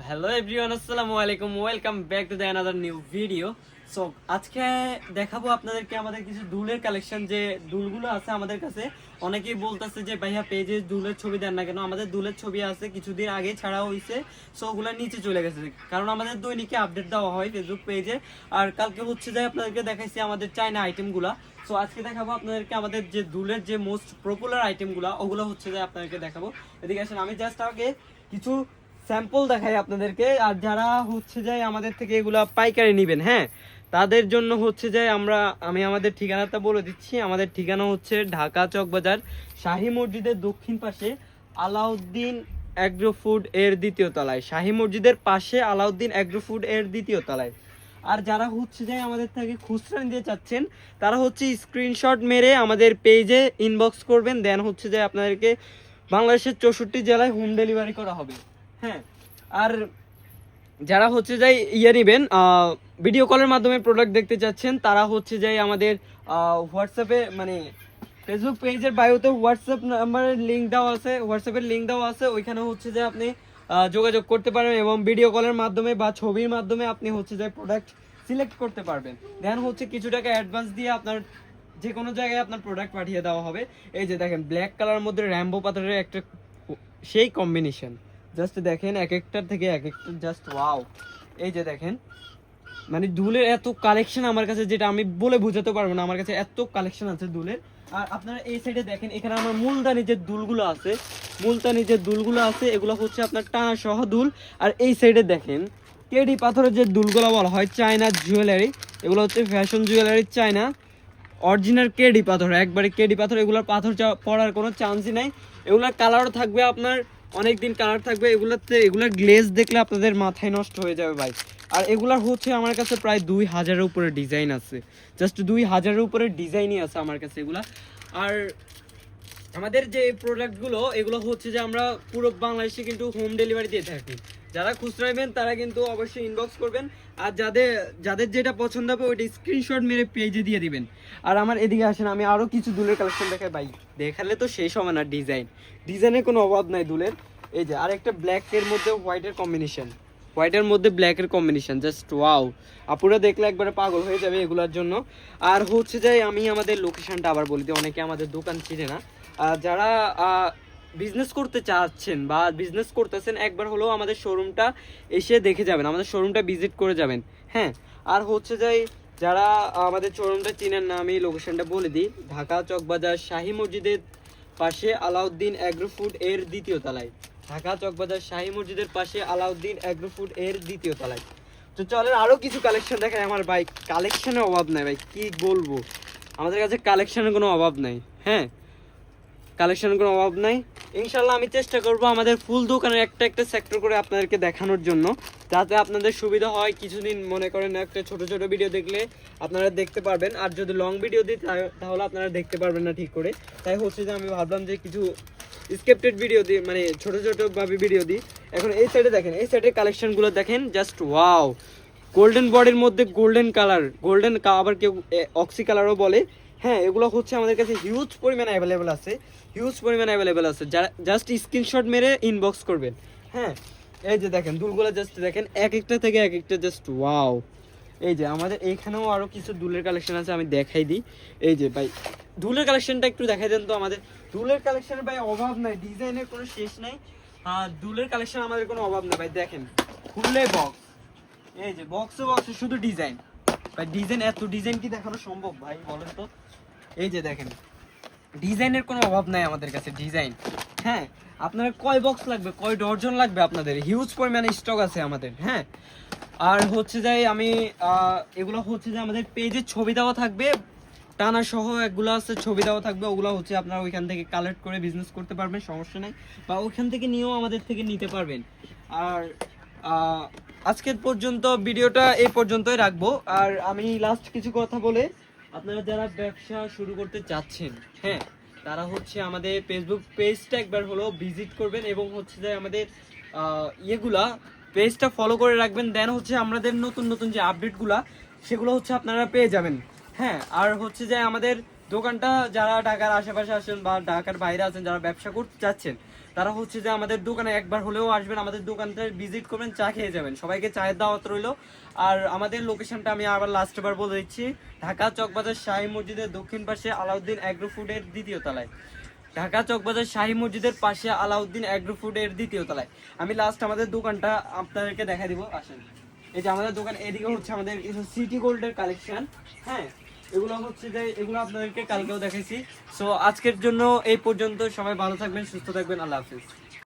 Hello everyone, আসসালামু আলাইকুম, welcome back to the another new video. So আজকে দেখাবো আপনাদেরকে আমাদের কিছু দুলের কালেকশন। যে দুলগুলো আছে আমাদের কাছে, অনেকেই বলতেছে যে ভাইয়া পেজে দুলের ছবি দেন না কেন। আমাদের দুলের ছবি আছে, কিছুদিন আগে ছাড়া হয়েছে, সো ওগুলো নিচে চলে গেছে, কারণ আমাদের দৈনিকে আপডেট দেওয়া হয় ফেসবুক পেজে। আর কালকে হচ্ছে যে আপনাদেরকে দেখাইছি আমাদের চাইনা আইটেমগুলা। সো আজকে দেখাবো আপনাদেরকে আমাদের যে দুলের যে মোস্ট পপুলার আইটেমগুলো, ওগুলো হচ্ছে যে আপনাদেরকে দেখাবো। এদিকে আসেন, আমি জাস্ট আগে কিছু স্যাম্পল দেখাই আপনাদেরকে। আর যারা হচ্ছে যায় আমাদের থেকে এগুলা পাইকারি নেবেন, হ্যাঁ, তাদের জন্য হচ্ছে যে আমি আমাদের ঠিকানাটা বলে দিচ্ছি। আমাদের ঠিকানা হচ্ছে ঢাকা চকবাজার শাহী মসজিদের দক্ষিণ পাশে আলাউদ্দিন অ্যাগ্রো ফুড এর দ্বিতীয় তলায়, শাহী মসজিদের পাশে আলাউদ্দিন অ্যাগ্রো ফুড এর দ্বিতীয় তলায়। আর যারা হচ্ছে যে আমাদের থেকে খুচরা নিতে চাচ্ছেন, তারা হচ্ছে স্ক্রিনশট মেরে আমাদের পেজে ইনবক্স করবেন, দেন হচ্ছে যে আপনাদেরকে বাংলাদেশের 64 জেলায় হোম ডেলিভারি করা হবে। হ্যাঁ, আর যারা হচ্ছে যাই নেবেন, ভিডিও কলের মাধ্যমে প্রোডাক্ট দেখতে চাচ্ছেন, তারা হচ্ছে যাই আমাদের হোয়াটসঅ্যাপে, মানে ফেসবুক পেজের বায়োতে হোয়াটসঅ্যাপ নাম্বারের লিঙ্ক দেওয়া আছে, হোয়াটসঅ্যাপের লিঙ্ক দেওয়া আছে, ওইখানে হচ্ছে যে আপনি যোগাযোগ করতে পারেন এবং ভিডিও কলের মাধ্যমে বা ছবির মাধ্যমে আপনি হচ্ছে যে প্রোডাক্ট সিলেক্ট করতে পারবেন। দেন হচ্ছে কিছু টাকা অ্যাডভান্স দিয়ে আপনার যে কোনো জায়গায় আপনার প্রোডাক্ট পাঠিয়ে দেওয়া হবে। এই যে দেখেন, ব্ল্যাক কালারের মধ্যে র্যাম্বো পাথরের একটা সেই কম্বিনেশন, জাস্ট দেখেন এক একটার থেকে এক একটা জাস্ট ওয়াও। এই যে দেখেন, মানে দুলের এত কালেকশন আমার কাছে, যেটা আমি বলে বোঝাতে পারবো না, আমার কাছে এত কালেকশন আছে দুলের। আর আপনারা এই সাইডে দেখেন, এখানে আমার মুলতানি যে দুলগুলো আছে, এগুলো হচ্ছে আপনার টানা সহ দুল। আর এই সাইডে দেখেন কেডি পাথরের যে দুলগুলো বলা হয় চায়না জুয়েলারি, এগুলো হচ্ছে fashion jewellery China original KD পাথর, একবারে কেডি পাথর। এগুলোর পাথর পড়ার কোনো চান্সই নাই। এগুলোর কালারও থাকবে আপনার অনেকদিন কালার থাকবে। এগুলোর গ্লেজ দেখলে আপনাদের মাথায় নষ্ট হয়ে যাবে ভাই। আর এগুলার হচ্ছে আমার কাছে প্রায় 2000-এর উপরে ডিজাইন আছে, জাস্ট 2000-এর উপরে ডিজাইনই আছে আমার কাছে এগুলা। আর আমাদের যে প্রোডাক্টগুলো, এগুলো হচ্ছে যে আমরা পুরো বাংলাদেশে কিন্তু হোম ডেলিভারি দিয়ে থাকি। যারা খুচরা নেবেন তারা কিন্তু অবশ্যই ইনবক্স করবেন, আর যাদের যাদের যেটা পছন্দ হবে ওইটা স্ক্রিনশট মেরে পেজে দিয়ে দিবেন। আর আমার এদিকে আসেন, আমি আরও কিছু দুলের কালেকশন দেখাই ভাই, দেখালে তো সেই সময় না। ডিজাইনের কোনো অভাব নাই দুলের। এই যে আরেকটা ব্ল্যাকের মধ্যে হোয়াইটের কম্বিনেশন, হোয়াইটের মধ্যে ব্ল্যাকের কম্বিনেশন, জাস্ট ওয়াও। আপুরা দেখলে একবারে পাগল হয়ে যাবে এগুলোর জন্য। আর হচ্ছে যে আমি আমাদের লোকেশনটা আবার বলি দিই, অনেকে আমাদের দোকান চিনে না। যারা বিজনেস করতে চাচ্ছেন বা বিজনেস করতেছেন, একবার হলেও আমাদের শোরুমটা এসে দেখে যাবেন, আমাদের শোরুমটা ভিজিট করে যাবেন। হ্যাঁ, আর হচ্ছে যাই যারা আমাদের শোরুমটা চিনেন না, আমি লোকেশনটা বলে দিই। ঢাকা চকবাজার শাহী মসজিদের পাশে আলাউদ্দিন অ্যাগ্রো ফুড এর দ্বিতীয় তলায়, ঢাকা চকবাজার শাহী মসজিদের পাশে আলাউদ্দিন অ্যাগ্রো ফুড এর দ্বিতীয় তলায়। তো চলেন আরও কিছু কালেকশন দেখায়। আমার ভাই কালেকশনের অভাব নাই ভাই, কি বলবো, আমাদের কাছে কালেকশনের কোনো অভাব নাই। হ্যাঁ, কালেকশনের কোনো অভাব নাই। ইনশাল্লাহ আমি চেষ্টা করব আমাদের ফুল দোকানের একটা একটা সেক্টর করে আপনাদেরকে দেখানোর জন্য, যাতে আপনাদের সুবিধা হয়। কিছুদিন মনে করেন একটা ছোট ছোট ভিডিও দেখলে আপনারা দেখতে পারবেন, আর যদি লং ভিডিও দিই তাহলে আপনারা দেখতে পারবেন না ঠিক করে। তাই হচ্ছে যে আমি ভাবলাম যে কিছু স্ক্রিপ্টেড ভিডিও দিই, মানে ছোট ছোট ভাবে ভিডিও দিই। এখন এই সাইডে দেখেন, এই সাইডের কালেকশনগুলো দেখেন, জাস্ট ওয়াও। গোল্ডেন বডির মধ্যে গোল্ডেন কালার, গোল্ডেন আবার কেউ অক্সি কালারও বলে। হ্যাঁ, এগুলো হচ্ছে আমাদের কাছে হিউজ পরিমাণে অ্যাভেলেবেল আছে, যারা জাস্ট স্ক্রিনশট মেরে ইনবক্স করবেন। হ্যাঁ, এই যে দেখেন দুলগুলো, জাস্ট দেখেন এক একটা থেকে এক একটা, জাস্ট ওয়াও। এই যে আমাদের এইখানেও আরও কিছু দুলের কালেকশন আছে, আমি দেখাই দিই। এই যে ভাই দুলের কালেকশনটা একটু দেখাই দেন তো। আমাদের দুলের কালেকশনের ভাই অভাব নাই, ডিজাইনের কোনো শেষ নাই। দুলের কালেকশন আমাদের কোনো অভাব নাই ভাই। দেখেন খুললে বক্স, এই যে বক্সে শুধু ডিজাইন ভাই। এত ডিজাইন কি দেখানো সম্ভব ভাই, বলেন তো? এই যে দেখেন, ডিজাইনের কোনো অভাব নাই আমাদের কাছে, ডিজাইন। হ্যাঁ, আপনার কয় বক্স লাগবে, কয় ডর্জন লাগবে, আপনাদের হিউজ পরিমাণে স্টক আছে আমাদের। হ্যাঁ, আর হচ্ছে যাই আমি এগুলো হচ্ছে যে আমাদের পেজে ছবি দেওয়া থাকবে, টানা সহ একগুলো আছে ছবি দেওয়া থাকবে, ওগুলো হচ্ছে আপনারা ওইখান থেকে কালেক্ট করে বিজনেস করতে পারবেন, সমস্যা নেই, বা ওইখান থেকে নিয়েও আমাদের থেকে নিতে পারবেন। আর আজকের পর্যন্ত ভিডিওটা এই পর্যন্তই রাখবো। আর আমি লাস্ট কিছু কথা বলে, আপনারা যারা ব্যবসা শুরু করতে চাচ্ছেন, হ্যাঁ, তারা হচ্ছে আমাদের ফেসবুক পেজটা একবার হলো ভিজিট করবেন, এবং হচ্ছে যে আমাদের ইয়েগুলা পেজটা ফলো করে রাখবেন। দেন হচ্ছে আমাদের নতুন নতুন যে আপডেটগুলা, সেগুলো হচ্ছে আপনারা পেয়ে যাবেন। হ্যাঁ, আর হচ্ছে যে আমাদের দোকানটা যারা ঢাকার আশেপাশে আছেন বা ঢাকার বাইরে আছেন, যারা ব্যবসা করতে চাচ্ছেন, তারা হচ্ছে যে আমাদের দোকানে একবার হলেও আসবেন, আমাদের দোকানটা ভিজিট করবেন, চা খেয়ে যাবেন। সবাইকে চায়ের দাওয়াত রইলো। আর আমাদের লোকেশনটা আমি আবার লাস্ট বার বলে দিচ্ছি, ঢাকা চকবাজার শাহী মসজিদের দক্ষিণ পাশে আলাউদ্দিন অ্যাগ্রো ফুডের দ্বিতীয় তলায়। ঢাকা চকবাজার শাহী মসজিদের পাশে আলাউদ্দিন অ্যাগ্রো ফুডের দ্বিতীয় তলায়। আমি লাস্ট আমাদের দোকানটা আপনাদেরকে দেখা দিব, আসেন। এই যে আমাদের দোকান, এদিকে হচ্ছে আমাদের সিটি গোল্ডের কালেকশন। হ্যাঁ, এগুলো হচ্ছে যে এগুলো আপনাদেরকে কালকেও দেখাইছি। সো আজকের জন্য এই পর্যন্ত, সবাই ভালো থাকবেন, সুস্থ থাকবেন, আল্লাহ হাফিজ।